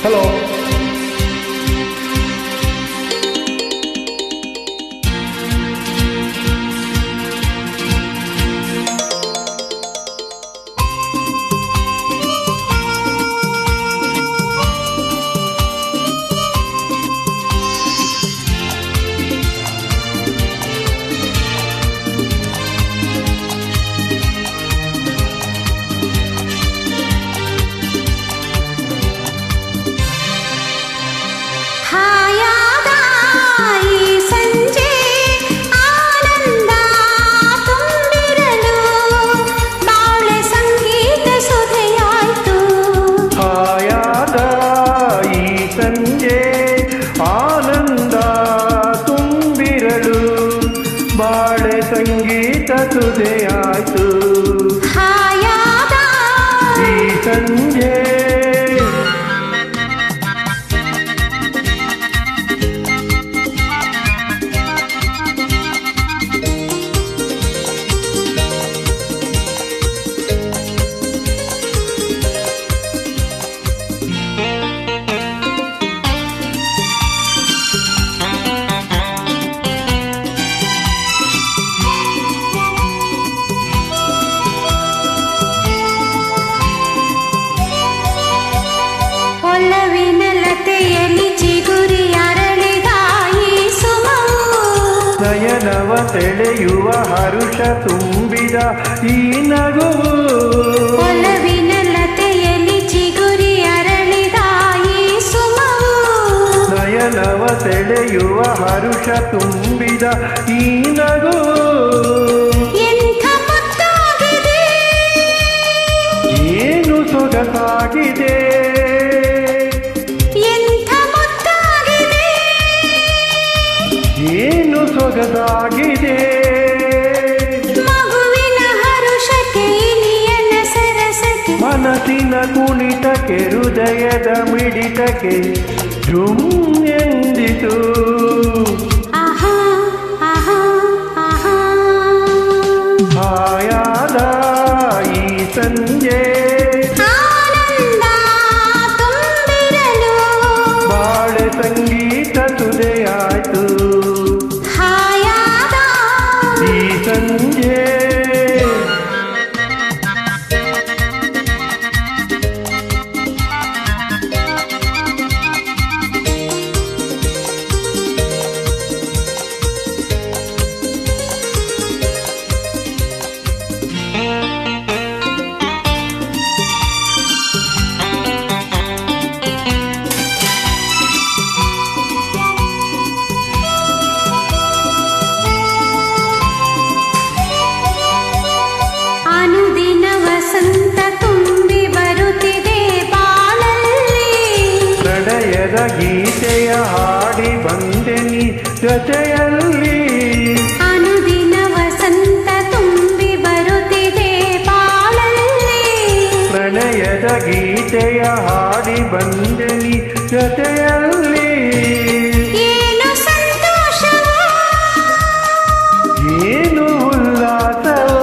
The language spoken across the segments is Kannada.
ಹಲೋ. ಬಾಳೆ ಸಂಗೀತ ಸುಧೆಯಾಯ್ತು ಈ ಸಂಜೆ. ನಯನವ ಸೆಳೆಯುವ ಹರುಷ ತುಂಬಿದ ಈ ನಗುವು ಒಲವಿನ ಲತೆಯಲ್ಲಿ ಚಿಗುರಿ ಅರಳಿದ ಈ ಸುಮವು. ನಯನವ ಸೆಳೆಯುವ ಹರುಷ ತುಂಬಿದ ಈ ನಗುವು ಎಂಥ ಮುದ್ದಾಗಿದೆ, ಏನು ಸೊಗಸಾಗಿದೆ, ಏನು ಸೊಗಸಾಗಿದೆ. ಮಗುವಿನ ಹರುಷಕ್ಕೆ ಇನಿಯನ ಸರಸಕ್ಕೆ, ಮನಸ್ಸಿನ ಕುಣಿತಕ್ಕೆ ಹೃದಯದ ಮಿಡಿತಕ್ಕೆ ಜುಮ್ ಎಂದಿತು. ಆಹಾ ಆಹಾ ಆಹಾ, ಹಾಯಾದ ಈ ಸಂಜೆ ಆನಂದ ತುಂಬಿರಲು ಬಾಳೆ ಸಂಗೀತ ಸುಧೆಯಾಯ್ತು ಈ ಸಂಜೆ. ಅನುದಿನ ವಸಂತ ತುಂಬಿ ಬರುತ್ತಿದೆ ಬಾಳಲ್ಲಿ, ಪ್ರಣಯದ ಗೀತೆಯ ಹಾಡಿ ಬಂದೆ ನೀ ಜೊತೆಯಲ್ಲಿ. ಅನುದಿನ ವಸಂತ ತುಂಬಿ ಬರುತ್ತಿದೆ ಬಾಳಲ್ಲಿ, ಪ್ರಣಯದ ಗೀತೆಯ ಹಾಡಿ ಬಂದೆ ನೀ ಜೊತೆಯಲ್ಲಿ. ಏನು ಸಂತೋಷವೋ, ಏನು ಉಲ್ಲಾಸವೋ,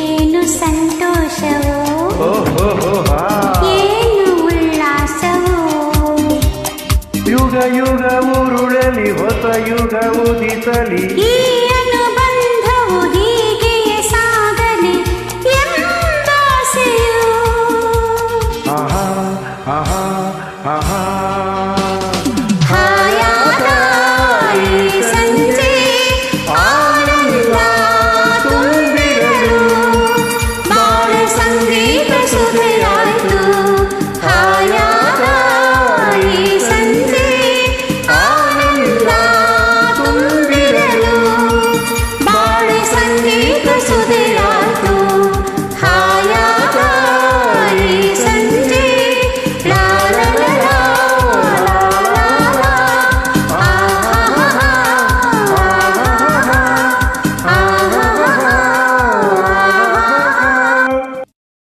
ಏನು ಸಂತೋಷವೋ, ಓಹೋ ಏನು ಉಲ್ಲಾಸವೋ. ಯುಗ ಯುಗ ಉರುಳಲಿ ಹೊಸ ಯುಗ ಉದಿಸಲಿ ಈ